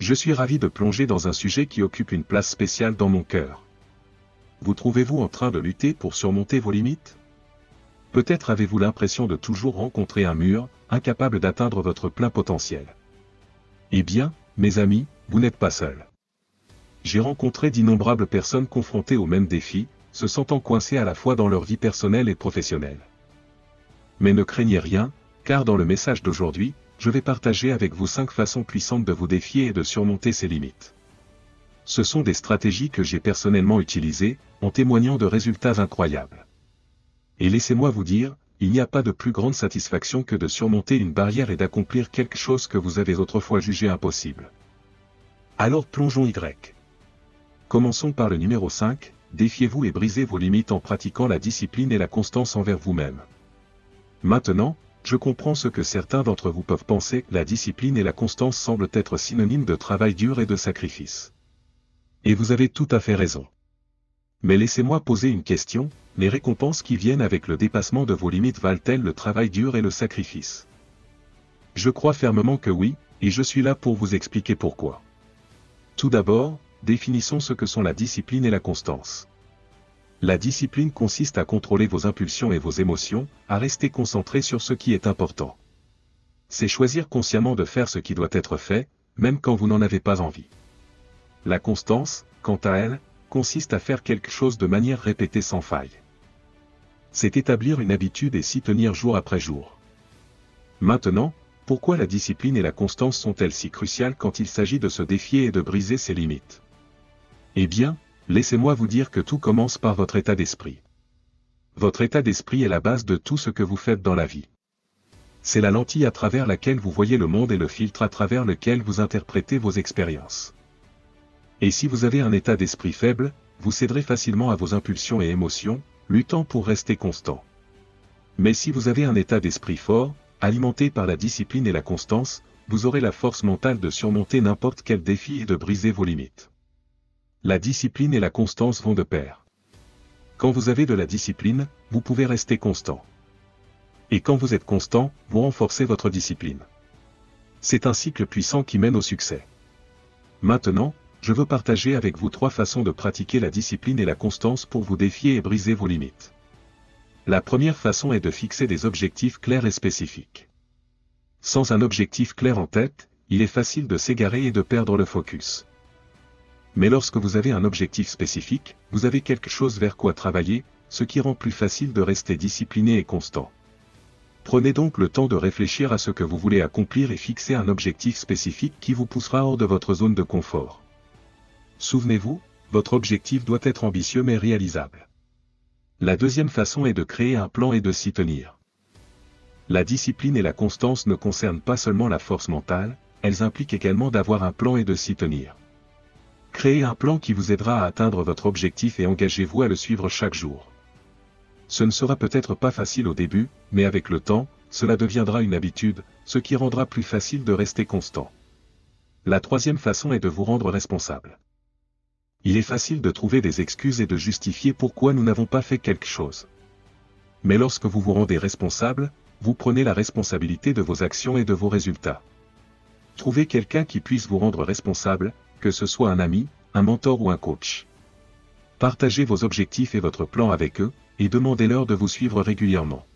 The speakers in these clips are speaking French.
Je suis ravi de plonger dans un sujet qui occupe une place spéciale dans mon cœur. Vous trouvez-vous en train de lutter pour surmonter vos limites? Peut-être avez-vous l'impression de toujours rencontrer un mur, incapable d'atteindre votre plein potentiel. Eh bien, mes amis, vous n'êtes pas seuls. J'ai rencontré d'innombrables personnes confrontées aux mêmes défis, se sentant coincées à la fois dans leur vie personnelle et professionnelle. Mais ne craignez rien, car dans le message d'aujourd'hui, je vais partager avec vous 5 façons puissantes de vous défier et de surmonter ces limites. Ce sont des stratégies que j'ai personnellement utilisées, en témoignant de résultats incroyables. Et laissez-moi vous dire, il n'y a pas de plus grande satisfaction que de surmonter une barrière et d'accomplir quelque chose que vous avez autrefois jugé impossible. Alors plongeons Y. Commençons par le numéro 5, défiez-vous et brisez vos limites en pratiquant la discipline et la constance envers vous-même. Maintenant, je comprends ce que certains d'entre vous peuvent penser, la discipline et la constance semblent être synonymes de travail dur et de sacrifice. Et vous avez tout à fait raison. Mais laissez-moi poser une question, les récompenses qui viennent avec le dépassement de vos limites valent-elles le travail dur et le sacrifice? Je crois fermement que oui, et je suis là pour vous expliquer pourquoi. Tout d'abord, définissons ce que sont la discipline et la constance. La discipline consiste à contrôler vos impulsions et vos émotions, à rester concentré sur ce qui est important. C'est choisir consciemment de faire ce qui doit être fait, même quand vous n'en avez pas envie. La constance, quant à elle, consiste à faire quelque chose de manière répétée sans faille. C'est établir une habitude et s'y tenir jour après jour. Maintenant, pourquoi la discipline et la constance sont-elles si cruciales quand il s'agit de se défier et de briser ses limites? Eh bien, laissez-moi vous dire que tout commence par votre état d'esprit. Votre état d'esprit est la base de tout ce que vous faites dans la vie. C'est la lentille à travers laquelle vous voyez le monde et le filtre à travers lequel vous interprétez vos expériences. Et si vous avez un état d'esprit faible, vous céderez facilement à vos impulsions et émotions, luttant pour rester constant. Mais si vous avez un état d'esprit fort, alimenté par la discipline et la constance, vous aurez la force mentale de surmonter n'importe quel défi et de briser vos limites. La discipline et la constance vont de pair. Quand vous avez de la discipline, vous pouvez rester constant. Et quand vous êtes constant, vous renforcez votre discipline. C'est un cycle puissant qui mène au succès. Maintenant, je veux partager avec vous 3 façons de pratiquer la discipline et la constance pour vous défier et briser vos limites. La première façon est de fixer des objectifs clairs et spécifiques. Sans un objectif clair en tête, il est facile de s'égarer et de perdre le focus. Mais lorsque vous avez un objectif spécifique, vous avez quelque chose vers quoi travailler, ce qui rend plus facile de rester discipliné et constant. Prenez donc le temps de réfléchir à ce que vous voulez accomplir et fixez un objectif spécifique qui vous poussera hors de votre zone de confort. Souvenez-vous, votre objectif doit être ambitieux mais réalisable. La deuxième façon est de créer un plan et de s'y tenir. La discipline et la constance ne concernent pas seulement la force mentale, elles impliquent également d'avoir un plan et de s'y tenir. Créez un plan qui vous aidera à atteindre votre objectif et engagez-vous à le suivre chaque jour. Ce ne sera peut-être pas facile au début, mais avec le temps, cela deviendra une habitude, ce qui rendra plus facile de rester constant. La troisième façon est de vous rendre responsable. Il est facile de trouver des excuses et de justifier pourquoi nous n'avons pas fait quelque chose. Mais lorsque vous vous rendez responsable, vous prenez la responsabilité de vos actions et de vos résultats. Trouvez quelqu'un qui puisse vous rendre responsable, que ce soit un ami, un mentor ou un coach. Partagez vos objectifs et votre plan avec eux, et demandez-leur de vous suivre régulièrement.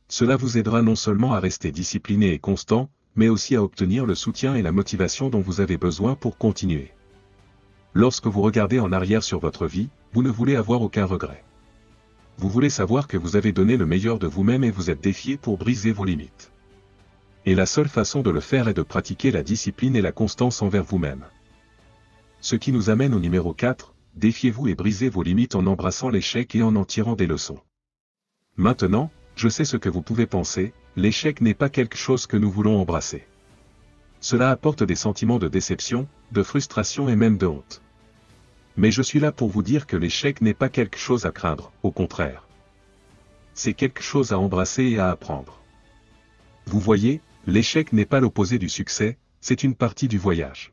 Cela vous aidera non seulement à rester discipliné et constant, mais aussi à obtenir le soutien et la motivation dont vous avez besoin pour continuer. Lorsque vous regardez en arrière sur votre vie, vous ne voulez avoir aucun regret. Vous voulez savoir que vous avez donné le meilleur de vous-même et vous êtes défié pour briser vos limites. Et la seule façon de le faire est de pratiquer la discipline et la constance envers vous-même. Ce qui nous amène au numéro 4, défiez-vous et brisez vos limites en embrassant l'échec et en en tirant des leçons. Maintenant, je sais ce que vous pouvez penser, l'échec n'est pas quelque chose que nous voulons embrasser. Cela apporte des sentiments de déception, de frustration et même de honte. Mais je suis là pour vous dire que l'échec n'est pas quelque chose à craindre, au contraire. C'est quelque chose à embrasser et à apprendre. Vous voyez, l'échec n'est pas l'opposé du succès, c'est une partie du voyage.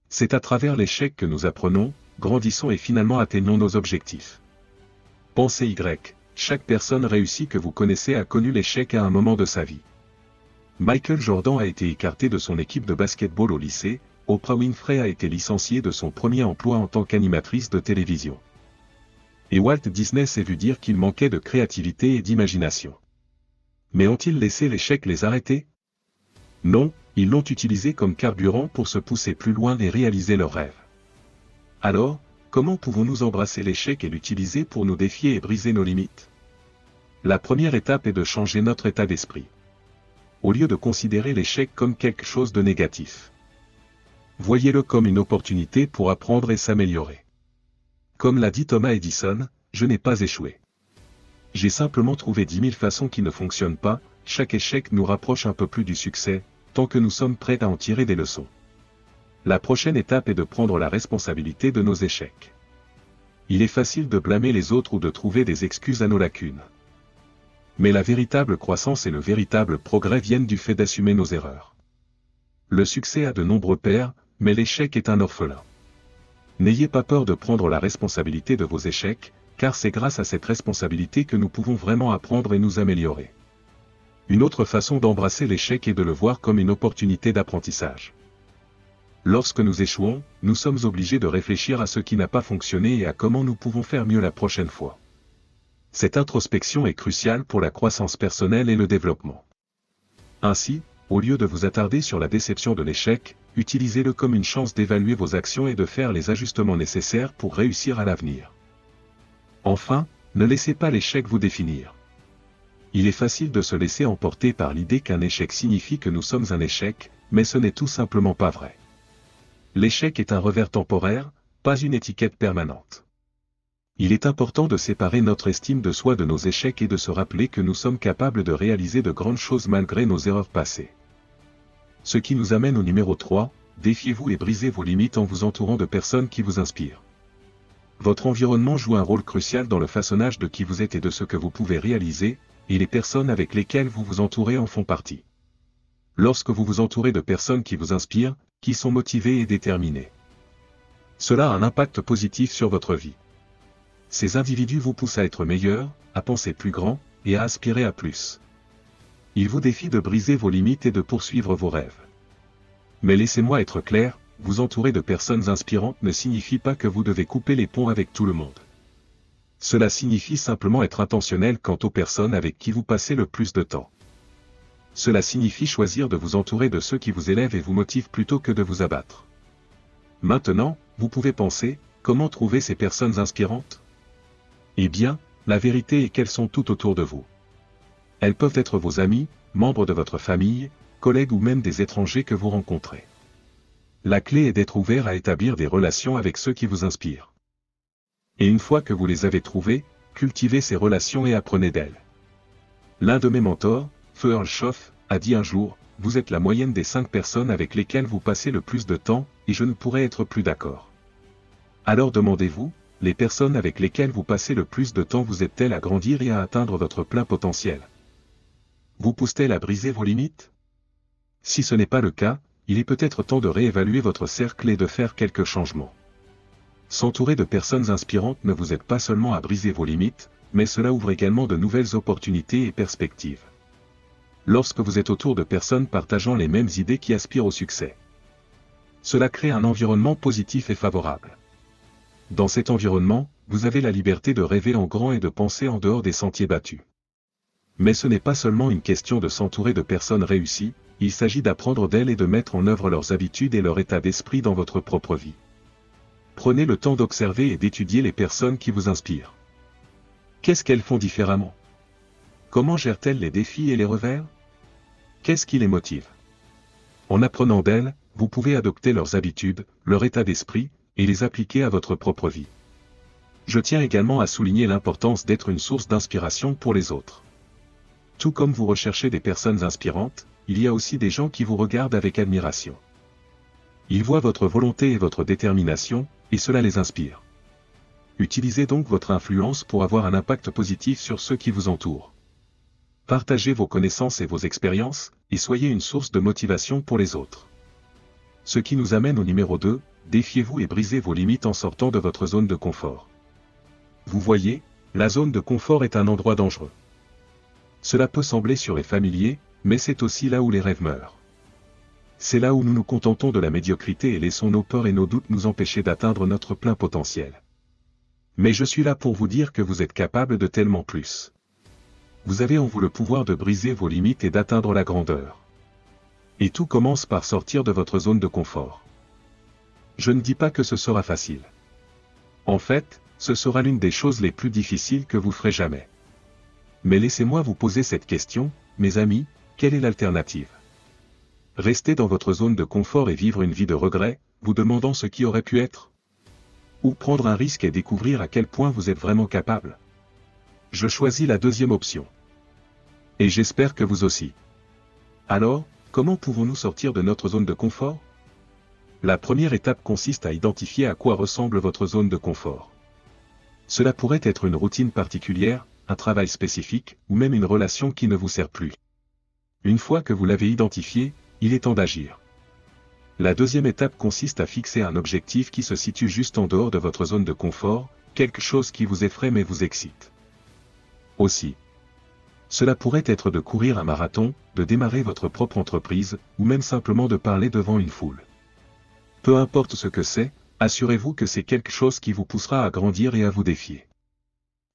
C'est à travers l'échec que nous apprenons, grandissons et finalement atteignons nos objectifs. Pensez Y, chaque personne réussie que vous connaissez a connu l'échec à un moment de sa vie. Michael Jordan a été écarté de son équipe de basketball au lycée, Oprah Winfrey a été licenciée de son premier emploi en tant qu'animatrice de télévision. Et Walt Disney s'est vu dire qu'il manquait de créativité et d'imagination. Mais ont-ils laissé l'échec les arrêter? Non, ils l'ont utilisé comme carburant pour se pousser plus loin et réaliser leurs rêves. Alors, comment pouvons-nous embrasser l'échec et l'utiliser pour nous défier et briser nos limites? La première étape est de changer notre état d'esprit. Au lieu de considérer l'échec comme quelque chose de négatif, voyez-le comme une opportunité pour apprendre et s'améliorer. Comme l'a dit Thomas Edison, je n'ai pas échoué. J'ai simplement trouvé 10 000 façons qui ne fonctionnent pas. Chaque échec nous rapproche un peu plus du succès, tant que nous sommes prêts à en tirer des leçons. La prochaine étape est de prendre la responsabilité de nos échecs. Il est facile de blâmer les autres ou de trouver des excuses à nos lacunes. Mais la véritable croissance et le véritable progrès viennent du fait d'assumer nos erreurs. Le succès a de nombreux pères, mais l'échec est un orphelin. N'ayez pas peur de prendre la responsabilité de vos échecs, car c'est grâce à cette responsabilité que nous pouvons vraiment apprendre et nous améliorer. Une autre façon d'embrasser l'échec est de le voir comme une opportunité d'apprentissage. Lorsque nous échouons, nous sommes obligés de réfléchir à ce qui n'a pas fonctionné et à comment nous pouvons faire mieux la prochaine fois. Cette introspection est cruciale pour la croissance personnelle et le développement. Ainsi, au lieu de vous attarder sur la déception de l'échec, utilisez-le comme une chance d'évaluer vos actions et de faire les ajustements nécessaires pour réussir à l'avenir. Enfin, ne laissez pas l'échec vous définir. Il est facile de se laisser emporter par l'idée qu'un échec signifie que nous sommes un échec, mais ce n'est tout simplement pas vrai. L'échec est un revers temporaire, pas une étiquette permanente. Il est important de séparer notre estime de soi de nos échecs et de se rappeler que nous sommes capables de réaliser de grandes choses malgré nos erreurs passées. Ce qui nous amène au numéro 3, défiez-vous et brisez vos limites en vous entourant de personnes qui vous inspirent. Votre environnement joue un rôle crucial dans le façonnage de qui vous êtes et de ce que vous pouvez réaliser, et les personnes avec lesquelles vous vous entourez en font partie. Lorsque vous vous entourez de personnes qui vous inspirent, qui sont motivées et déterminées, cela a un impact positif sur votre vie. Ces individus vous poussent à être meilleurs, à penser plus grand, et à aspirer à plus. Ils vous défient de briser vos limites et de poursuivre vos rêves. Mais laissez-moi être clair, vous entourer de personnes inspirantes ne signifie pas que vous devez couper les ponts avec tout le monde. Cela signifie simplement être intentionnel quant aux personnes avec qui vous passez le plus de temps. Cela signifie choisir de vous entourer de ceux qui vous élèvent et vous motivent plutôt que de vous abattre. Maintenant, vous pouvez penser, comment trouver ces personnes inspirantes? Eh bien, la vérité est qu'elles sont tout autour de vous. Elles peuvent être vos amis, membres de votre famille, collègues ou même des étrangers que vous rencontrez. La clé est d'être ouvert à établir des relations avec ceux qui vous inspirent. Et une fois que vous les avez trouvés, cultivez ces relations et apprenez d'elles. L'un de mes mentors, Earl Schoff, a dit un jour, « Vous êtes la moyenne des 5 personnes avec lesquelles vous passez le plus de temps, et je ne pourrais être plus d'accord. » Alors demandez-vous, les personnes avec lesquelles vous passez le plus de temps vous aident-elles à grandir et à atteindre votre plein potentiel? Vous poussent-elles à briser vos limites? Si ce n'est pas le cas, il est peut-être temps de réévaluer votre cercle et de faire quelques changements. S'entourer de personnes inspirantes ne vous aide pas seulement à briser vos limites, mais cela ouvre également de nouvelles opportunités et perspectives. Lorsque vous êtes autour de personnes partageant les mêmes idées qui aspirent au succès, cela crée un environnement positif et favorable. Dans cet environnement, vous avez la liberté de rêver en grand et de penser en dehors des sentiers battus. Mais ce n'est pas seulement une question de s'entourer de personnes réussies, il s'agit d'apprendre d'elles et de mettre en œuvre leurs habitudes et leur état d'esprit dans votre propre vie. Prenez le temps d'observer et d'étudier les personnes qui vous inspirent. Qu'est-ce qu'elles font différemment? Comment gèrent-elles les défis et les revers? Qu'est-ce qui les motive? En apprenant d'elles, vous pouvez adopter leurs habitudes, leur état d'esprit, et les appliquer à votre propre vie. Je tiens également à souligner l'importance d'être une source d'inspiration pour les autres. Tout comme vous recherchez des personnes inspirantes, il y a aussi des gens qui vous regardent avec admiration. Ils voient votre volonté et votre détermination, et cela les inspire. Utilisez donc votre influence pour avoir un impact positif sur ceux qui vous entourent. Partagez vos connaissances et vos expériences, et soyez une source de motivation pour les autres. Ce qui nous amène au numéro 2, défiez-vous et brisez vos limites en sortant de votre zone de confort. Vous voyez, la zone de confort est un endroit dangereux. Cela peut sembler sûr et familier, mais c'est aussi là où les rêves meurent. C'est là où nous nous contentons de la médiocrité et laissons nos peurs et nos doutes nous empêcher d'atteindre notre plein potentiel. Mais je suis là pour vous dire que vous êtes capable de tellement plus. Vous avez en vous le pouvoir de briser vos limites et d'atteindre la grandeur. Et tout commence par sortir de votre zone de confort. Je ne dis pas que ce sera facile. En fait, ce sera l'une des choses les plus difficiles que vous ferez jamais. Mais laissez-moi vous poser cette question, mes amis, quelle est l'alternative? Rester dans votre zone de confort et vivre une vie de regret, vous demandant ce qui aurait pu être? Ou prendre un risque et découvrir à quel point vous êtes vraiment capable? Je choisis la deuxième option. Et j'espère que vous aussi. Alors, comment pouvons-nous sortir de notre zone de confort? La première étape consiste à identifier à quoi ressemble votre zone de confort. Cela pourrait être une routine particulière, un travail spécifique, ou même une relation qui ne vous sert plus. Une fois que vous l'avez identifié, il est temps d'agir. La deuxième étape consiste à fixer un objectif qui se situe juste en dehors de votre zone de confort, quelque chose qui vous effraie mais vous excite. Aussi. Cela pourrait être de courir un marathon, de démarrer votre propre entreprise, ou même simplement de parler devant une foule. Peu importe ce que c'est, assurez-vous que c'est quelque chose qui vous poussera à grandir et à vous défier.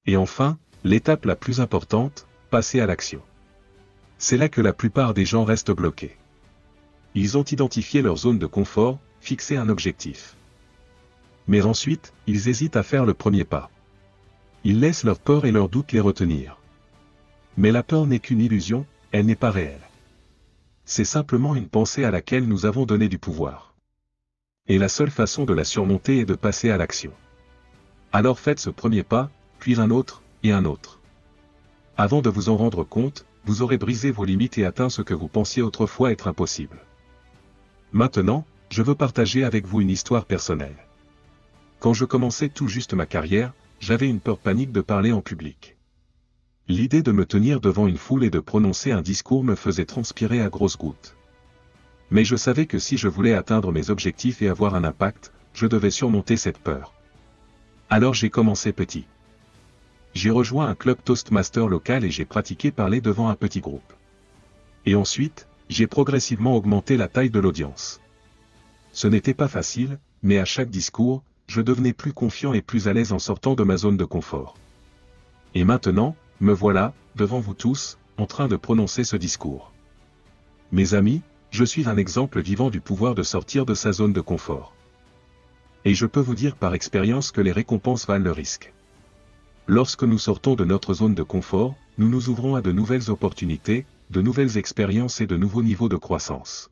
Et enfin, l'étape la plus importante, passer à l'action. C'est là que la plupart des gens restent bloqués. Ils ont identifié leur zone de confort, fixé un objectif. Mais ensuite, ils hésitent à faire le premier pas. Ils laissent leur peur et leurs doutes les retenir. Mais la peur n'est qu'une illusion, elle n'est pas réelle. C'est simplement une pensée à laquelle nous avons donné du pouvoir. Et la seule façon de la surmonter est de passer à l'action. Alors faites ce premier pas, puis un autre, et un autre. Avant de vous en rendre compte, vous aurez brisé vos limites et atteint ce que vous pensiez autrefois être impossible. Maintenant, je veux partager avec vous une histoire personnelle. Quand je commençais tout juste ma carrière, j'avais une peur panique de parler en public. L'idée de me tenir devant une foule et de prononcer un discours me faisait transpirer à grosses gouttes. Mais je savais que si je voulais atteindre mes objectifs et avoir un impact, je devais surmonter cette peur. Alors j'ai commencé petit. J'ai rejoint un club Toastmaster local et j'ai pratiqué parler devant un petit groupe. Et ensuite, j'ai progressivement augmenté la taille de l'audience. Ce n'était pas facile, mais à chaque discours, je devenais plus confiant et plus à l'aise en sortant de ma zone de confort. Et maintenant, me voilà, devant vous tous, en train de prononcer ce discours. Mes amis, je suis un exemple vivant du pouvoir de sortir de sa zone de confort. Et je peux vous dire par expérience que les récompenses valent le risque. Lorsque nous sortons de notre zone de confort, nous nous ouvrons à de nouvelles opportunités, de nouvelles expériences et de nouveaux niveaux de croissance.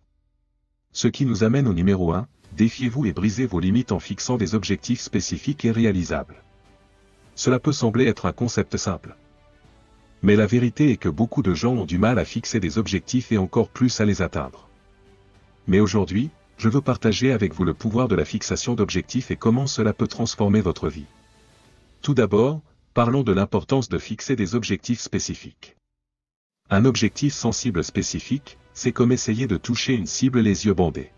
Ce qui nous amène au numéro 1, défiez-vous et brisez vos limites en fixant des objectifs spécifiques et réalisables. Cela peut sembler être un concept simple. Mais la vérité est que beaucoup de gens ont du mal à fixer des objectifs et encore plus à les atteindre. Mais aujourd'hui, je veux partager avec vous le pouvoir de la fixation d'objectifs et comment cela peut transformer votre vie. Tout d'abord, parlons de l'importance de fixer des objectifs spécifiques. Un objectif sensible spécifique, c'est comme essayer de toucher une cible les yeux bandés.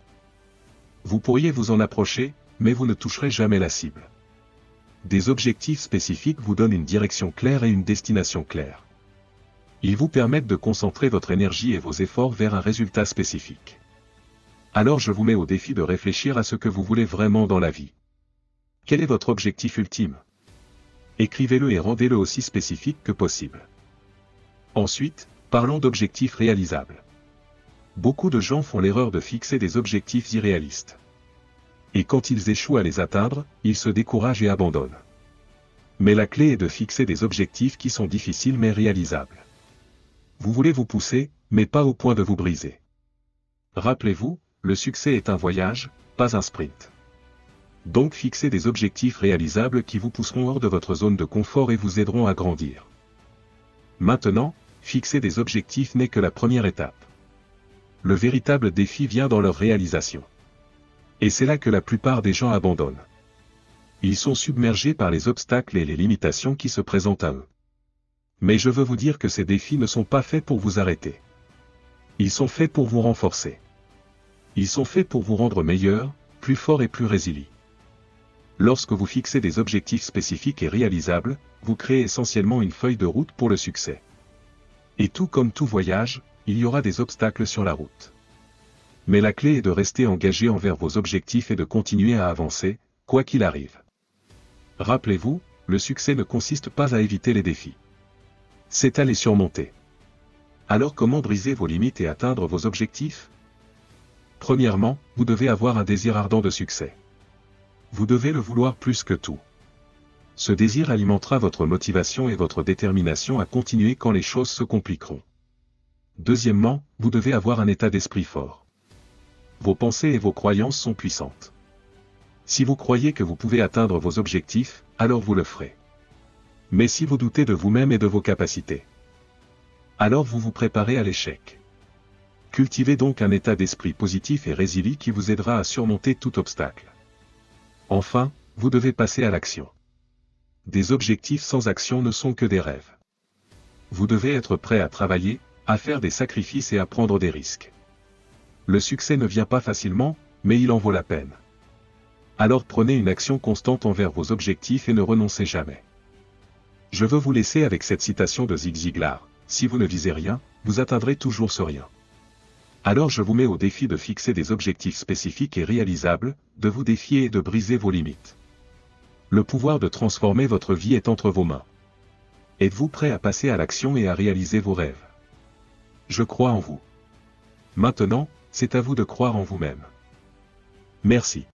Vous pourriez vous en approcher, mais vous ne toucherez jamais la cible. Des objectifs spécifiques vous donnent une direction claire et une destination claire. Ils vous permettent de concentrer votre énergie et vos efforts vers un résultat spécifique. Alors je vous mets au défi de réfléchir à ce que vous voulez vraiment dans la vie. Quel est votre objectif ultime? Écrivez-le et rendez-le aussi spécifique que possible. Ensuite, parlons d'objectifs réalisables. Beaucoup de gens font l'erreur de fixer des objectifs irréalistes. Et quand ils échouent à les atteindre, ils se découragent et abandonnent. Mais la clé est de fixer des objectifs qui sont difficiles mais réalisables. Vous voulez vous pousser, mais pas au point de vous briser. Rappelez-vous, le succès est un voyage, pas un sprint. Donc fixez des objectifs réalisables qui vous pousseront hors de votre zone de confort et vous aideront à grandir. Maintenant, fixer des objectifs n'est que la première étape. Le véritable défi vient dans leur réalisation. Et c'est là que la plupart des gens abandonnent. Ils sont submergés par les obstacles et les limitations qui se présentent à eux. Mais je veux vous dire que ces défis ne sont pas faits pour vous arrêter. Ils sont faits pour vous renforcer. Ils sont faits pour vous rendre meilleur, plus fort et plus résilient. Lorsque vous fixez des objectifs spécifiques et réalisables, vous créez essentiellement une feuille de route pour le succès. Et tout comme tout voyage, il y aura des obstacles sur la route. Mais la clé est de rester engagé envers vos objectifs et de continuer à avancer, quoi qu'il arrive. Rappelez-vous, le succès ne consiste pas à éviter les défis. C'est à les surmonter. Alors comment briser vos limites et atteindre vos objectifs? Premièrement, vous devez avoir un désir ardent de succès. Vous devez le vouloir plus que tout. Ce désir alimentera votre motivation et votre détermination à continuer quand les choses se compliqueront. Deuxièmement, vous devez avoir un état d'esprit fort. Vos pensées et vos croyances sont puissantes. Si vous croyez que vous pouvez atteindre vos objectifs, alors vous le ferez. Mais si vous doutez de vous-même et de vos capacités, alors vous vous préparez à l'échec. Cultivez donc un état d'esprit positif et résilient qui vous aidera à surmonter tout obstacle. Enfin, vous devez passer à l'action. Des objectifs sans action ne sont que des rêves. Vous devez être prêt à travailler, à faire des sacrifices et à prendre des risques. Le succès ne vient pas facilement, mais il en vaut la peine. Alors prenez une action constante envers vos objectifs et ne renoncez jamais. Je veux vous laisser avec cette citation de Zig Ziglar: si vous ne visez rien, vous atteindrez toujours ce rien. Alors je vous mets au défi de fixer des objectifs spécifiques et réalisables, de vous défier et de briser vos limites. Le pouvoir de transformer votre vie est entre vos mains. Êtes-vous prêt à passer à l'action et à réaliser vos rêves? Je crois en vous. Maintenant, c'est à vous de croire en vous-même. Merci.